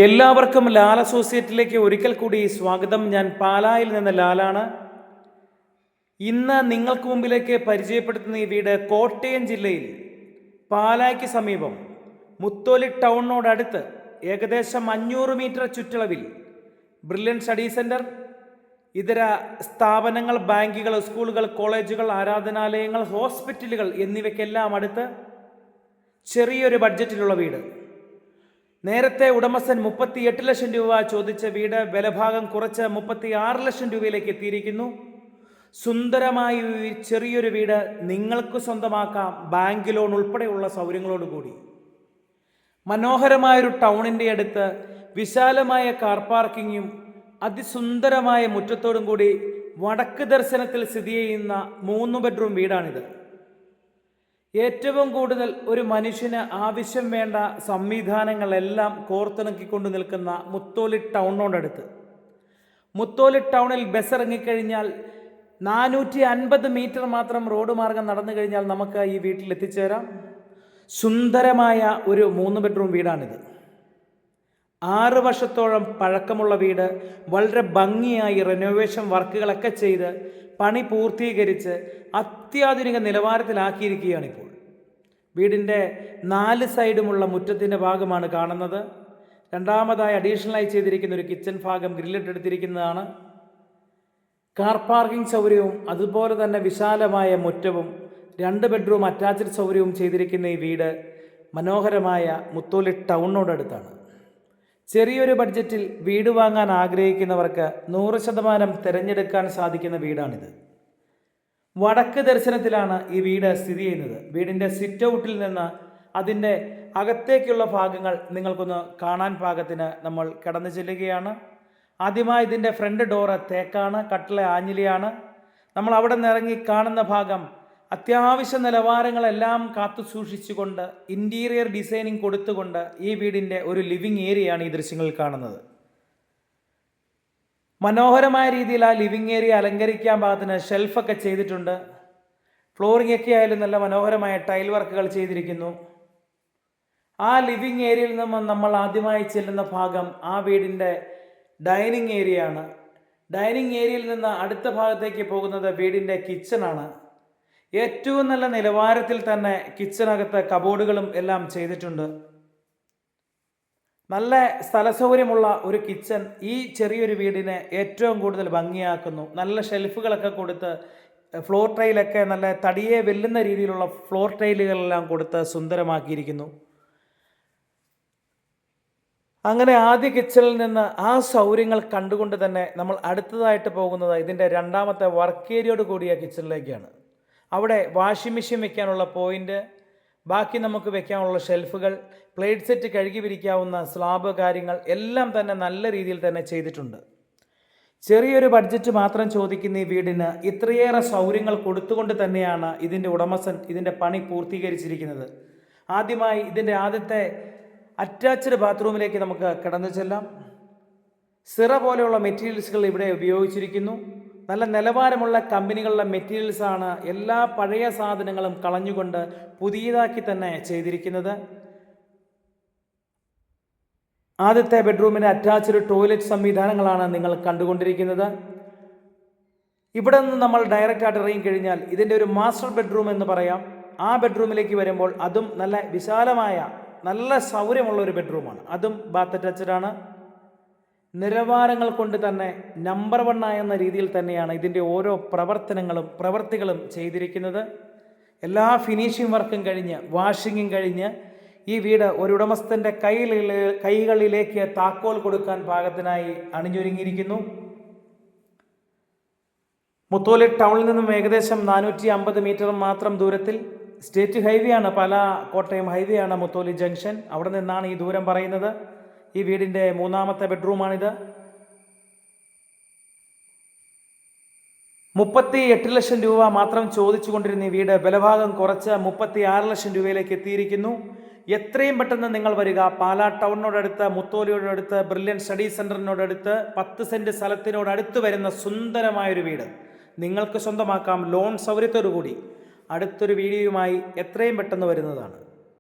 എല്ലാവർക്കും ലാൽ അസോസിയേറ്റിലേക്ക് ഒരിക്കൽ കൂടി സ്വാഗതം. ഞാൻ പാലായിൽ നിന്ന് ലാലാണ്. ഇന്ന് നിങ്ങൾക്ക് മുമ്പിലേക്ക് പരിചയപ്പെടുത്തുന്ന ഈ വീട് കോട്ടയം ജില്ലയിൽ പാലായ്ക്ക് സമീപം മുത്തോലി ടൗണിനോടടുത്ത് ഏകദേശം 500 മീറ്റർ ചുറ്റളവിൽ ബ്രില്യൻ സ്റ്റഡി സെൻറ്റർ, ഇതര സ്ഥാപനങ്ങൾ, ബാങ്കുകൾ, സ്കൂളുകൾ, കോളേജുകൾ, ആരാധനാലയങ്ങൾ, ഹോസ്പിറ്റലുകൾ എന്നിവയ്ക്കെല്ലാം അടുത്ത് ചെറിയൊരു ബഡ്ജറ്റിലുള്ള വീട്. നേരത്തെ ഉടമസ്ഥൻ 38 ലക്ഷം രൂപ ചോദിച്ച വീട് ബലഭാഗം കുറച്ച് 36 ലക്ഷം രൂപയിലേക്ക് എത്തിയിരിക്കുന്നു. സുന്ദരമായ ചെറിയൊരു വീട് നിങ്ങൾക്ക് സ്വന്തമാക്കാം, ബാങ്ക് ലോൺ ഉൾപ്പെടെയുള്ള സൗകര്യങ്ങളോടുകൂടി. മനോഹരമായൊരു ടൗണിൻ്റെ അടുത്ത് വിശാലമായ കാർ പാർക്കിങ്ങും അതിസുന്ദരമായ മുറ്റത്തോടും കൂടി വടക്ക് ദർശനത്തിൽ സ്ഥിതി ചെയ്യുന്ന 3 ബെഡ്റൂം വീടാണിത്. ഏറ്റവും കൂടുതൽ ഒരു മനുഷ്യന് ആവശ്യം വേണ്ട സംവിധാനങ്ങളെല്ലാം കോർത്തിണക്കിക്കൊണ്ട് നിൽക്കുന്ന മുത്തോലി ടൗണിനോടടുത്ത്. മുത്തോലി ടൗണിൽ ബസ് ഇറങ്ങിക്കഴിഞ്ഞാൽ 450 മീറ്റർ മാത്രം റോഡ് മാർഗം നടന്നു കഴിഞ്ഞാൽ നമുക്ക് ഈ വീട്ടിൽ എത്തിച്ചേരാം. സുന്ദരമായ ഒരു 3 ബെഡ്റൂം വീടാണിത്. 6 വർഷത്തോളം പഴക്കമുള്ള വീട് വളരെ ഭംഗിയായി റെനോവേഷൻ വർക്കുകളൊക്കെ ചെയ്ത് പണി പൂർത്തീകരിച്ച് അത്യാധുനിക നിലവാരത്തിലാക്കിയിരിക്കുകയാണിപ്പോൾ. വീടിൻ്റെ 4 സൈഡുമുള്ള മുറ്റത്തിൻ്റെ ഭാഗമാണ് കാണുന്നത്. രണ്ടാമതായി അഡീഷണലായി ചെയ്തിരിക്കുന്ന ഒരു കിച്ചൺ ഭാഗം ഗ്രില്ലിട്ടെടുത്തിരിക്കുന്നതാണ്. കാർ പാർക്കിംഗ് സൗകര്യവും അതുപോലെ തന്നെ വിശാലമായ മുറ്റവും 2 ബെഡ്റൂം അറ്റാച്ച്ഡ് സൗകര്യവും ചെയ്തിരിക്കുന്ന ഈ വീട് മനോഹരമായ മുത്തോലി ടൗണിനോടടുത്താണ്. ചെറിയൊരു ബഡ്ജറ്റിൽ വീട് വാങ്ങാൻ ആഗ്രഹിക്കുന്നവർക്ക് 100% തിരഞ്ഞെടുക്കാൻ സാധിക്കുന്ന വീടാണിത്. വടക്ക് ദർശനത്തിലാണ് ഈ വീട് സ്ഥിതി ചെയ്യുന്നത്. വീടിൻ്റെ സിറ്റ് ഔട്ടിൽ നിന്ന് അതിൻ്റെ അകത്തേക്കുള്ള ഭാഗങ്ങൾ നിങ്ങൾക്കൊന്ന് കാണാൻ പാകത്തിന് നമ്മൾ കടന്നു ചെല്ലുകയാണ്. ആദ്യമായി ഇതിൻ്റെ ഫ്രണ്ട് ഡോറ് തേക്കാണ്, കട്ടില ആഞ്ഞിലിയാണ്. നമ്മൾ അവിടെ നിന്ന് ഇറങ്ങി കാണുന്ന ഭാഗം അത്യാവശ്യ നിലവാരങ്ങളെല്ലാം കാത്തു സൂക്ഷിച്ചുകൊണ്ട് ഇൻറ്റീരിയർ ഡിസൈനിങ് കൊടുത്തുകൊണ്ട് ഈ വീടിൻ്റെ ഒരു ലിവിങ് ഏരിയയാണ് ഈ ദൃശ്യങ്ങളിൽ കാണുന്നത്. മനോഹരമായ രീതിയിൽ ആ ലിവിങ് ഏരിയ അലങ്കരിക്കാൻ പാകത്തിന് ഷെൽഫൊക്കെ ചെയ്തിട്ടുണ്ട്. ഫ്ലോറിംഗ് ഒക്കെ ആയാലും നല്ല മനോഹരമായ ടൈൽ വർക്കുകൾ ചെയ്തിരിക്കുന്നു. ആ ലിവിങ് ഏരിയയിൽ നിന്നും നമ്മൾ ആദ്യമായി ചെല്ലുന്ന ഭാഗം ആ വീടിൻ്റെ ഡൈനിങ് ഏരിയയാണ്. ഡൈനിങ് ഏരിയയിൽ നിന്ന് അടുത്ത ഭാഗത്തേക്ക് പോകുന്നത് വീടിൻ്റെ കിച്ചണാണ്. ഏറ്റവും നല്ല നിലവാരത്തിൽ തന്നെ കിച്ചണകത്ത് കബോർഡുകളും എല്ലാം ചെയ്തിട്ടുണ്ട്. നല്ല സ്ഥലസൗകര്യമുള്ള ഒരു കിച്ചൺ ഈ ചെറിയൊരു വീടിനെ ഏറ്റവും കൂടുതൽ ഭംഗിയാക്കുന്നു. നല്ല ഷെൽഫുകളൊക്കെ കൊടുത്ത് ഫ്ലോർ ടൈലൊക്കെ നല്ല തടിയെ വെല്ലുന്ന രീതിയിലുള്ള ഫ്ലോർ ടൈലുകളെല്ലാം കൊടുത്ത് സുന്ദരമാക്കിയിരിക്കുന്നു. അങ്ങനെ ആദ്യ കിച്ചണിൽ നിന്ന് ആ സൗകര്യങ്ങൾ കണ്ടുകൊണ്ട് തന്നെ നമ്മൾ അടുത്തതായിട്ട് പോകുന്നത് ഇതിൻ്റെ രണ്ടാമത്തെ വർക്ക് ഏരിയയോട് കൂടിയ കിച്ചണിലേക്കാണ്. അവിടെ വാഷിംഗ് മെഷീൻ വെക്കാനുള്ള പോയിൻ്റ്, ബാക്കി നമുക്ക് വെക്കാനുള്ള ഷെൽഫുകൾ, പ്ലേറ്റ് സെറ്റ് കഴുകി വിരിക്കാവുന്ന സ്ലാബ് കാര്യങ്ങൾ എല്ലാം തന്നെ നല്ല രീതിയിൽ തന്നെ ചെയ്തിട്ടുണ്ട്. ചെറിയൊരു ബഡ്ജറ്റ് മാത്രം ചോദിക്കുന്ന ഈ വീടിന് ഇത്രയേറെ സൗകര്യങ്ങൾ കൊടുത്തുകൊണ്ട് തന്നെയാണ് ഇതിൻ്റെ ഉടമസ്ഥൻ ഇതിൻ്റെ പണി പൂർത്തീകരിച്ചിരിക്കുന്നത്. ആദ്യമായി ഇതിൻ്റെ ആദ്യത്തെ അറ്റാച്ച്ഡ് ബാത്റൂമിലേക്ക് നമുക്ക് കടന്നു ചെല്ലാം. സിറ പോലെയുള്ള മെറ്റീരിയൽസുകൾ ഇവിടെ ഉപയോഗിച്ചിരിക്കുന്നു. നല്ല നിലവാരമുള്ള കമ്പനികളുടെ മെറ്റീരിയൽസാണ്. എല്ലാ പഴയ സാധനങ്ങളും കളഞ്ഞുകൊണ്ട് പുതിയതാക്കി തന്നെ ചെയ്തിരിക്കുന്നത്. ആദ്യത്തെ ബെഡ്റൂമിന് അറ്റാച്ച്ഡ് ടോയ്ലറ്റ് സംവിധാനങ്ങളാണ് നിങ്ങൾ കണ്ടുകൊണ്ടിരിക്കുന്നത്. ഇവിടെ നിന്ന് നമ്മൾ ഡയറക്റ്റായിട്ട് ഇറങ്ങിക്കഴിഞ്ഞാൽ ഇതിൻ്റെ ഒരു മാസ്റ്റർ ബെഡ്റൂം എന്ന് പറയാം. ആ ബെഡ്റൂമിലേക്ക് വരുമ്പോൾ അതും നല്ല വിശാലമായ നല്ല സൗകര്യമുള്ള ഒരു ബെഡ്റൂമാണ്. അതും ബാത്ത് അറ്റാച്ച്ഡ് ആണ്. നിലവാരങ്ങൾ കൊണ്ട് തന്നെ നമ്പർ 1 എന്ന രീതിയിൽ തന്നെയാണ് ഇതിൻ്റെ ഓരോ പ്രവർത്തികളും ചെയ്തിരിക്കുന്നത്. എല്ലാ ഫിനിഷിംഗ് വർക്കും കഴിഞ്ഞ് വാഷിങ്ങും കഴിഞ്ഞ് ഈ വീട് ഒരു ഉടമസ്ഥൻ്റെ കൈകളിലേക്ക് താക്കോൽ കൊടുക്കാൻ പാകത്തിനായി അണിഞ്ഞൊരുങ്ങിയിരിക്കുന്നു. മുത്തോലി ടൗണിൽ നിന്നും ഏകദേശം 450 മീറ്റർ മാത്രം ദൂരത്തിൽ സ്റ്റേറ്റ് ഹൈവേ ആണ്, പാലാ കോട്ടയം ഹൈവേ ആണ് മുത്തോലി ജംഗ്ഷൻ. അവിടെ നിന്നാണ് ഈ ദൂരം പറയുന്നത്. ഈ വീടിൻ്റെ 3ാമത്തെ ബെഡ്റൂമാണിത്. 38 ലക്ഷം രൂപ മാത്രം ചോദിച്ചു കൊണ്ടിരുന്ന ഈ വീട് ബലഭാഗം കുറച്ച് 36 ലക്ഷം രൂപയിലേക്ക് എത്തിയിരിക്കുന്നു. എത്രയും പെട്ടെന്ന് നിങ്ങൾ വരിക. പാലാ ടൗണിനോടടുത്ത്, മുത്തോലിയോടടുത്ത്, ബ്രില്യൻ സ്റ്റഡി സെൻറ്ററിനോടടുത്ത് 10 സെൻറ്റ് സ്ഥലത്തിനോടടുത്ത് വരുന്ന സുന്ദരമായൊരു വീട് നിങ്ങൾക്ക് സ്വന്തമാക്കാം ലോൺ സൗകര്യത്തോടു കൂടി. അടുത്തൊരു വീഡിയോയുമായി എത്രയും പെട്ടെന്ന് വരുന്നതാണ്.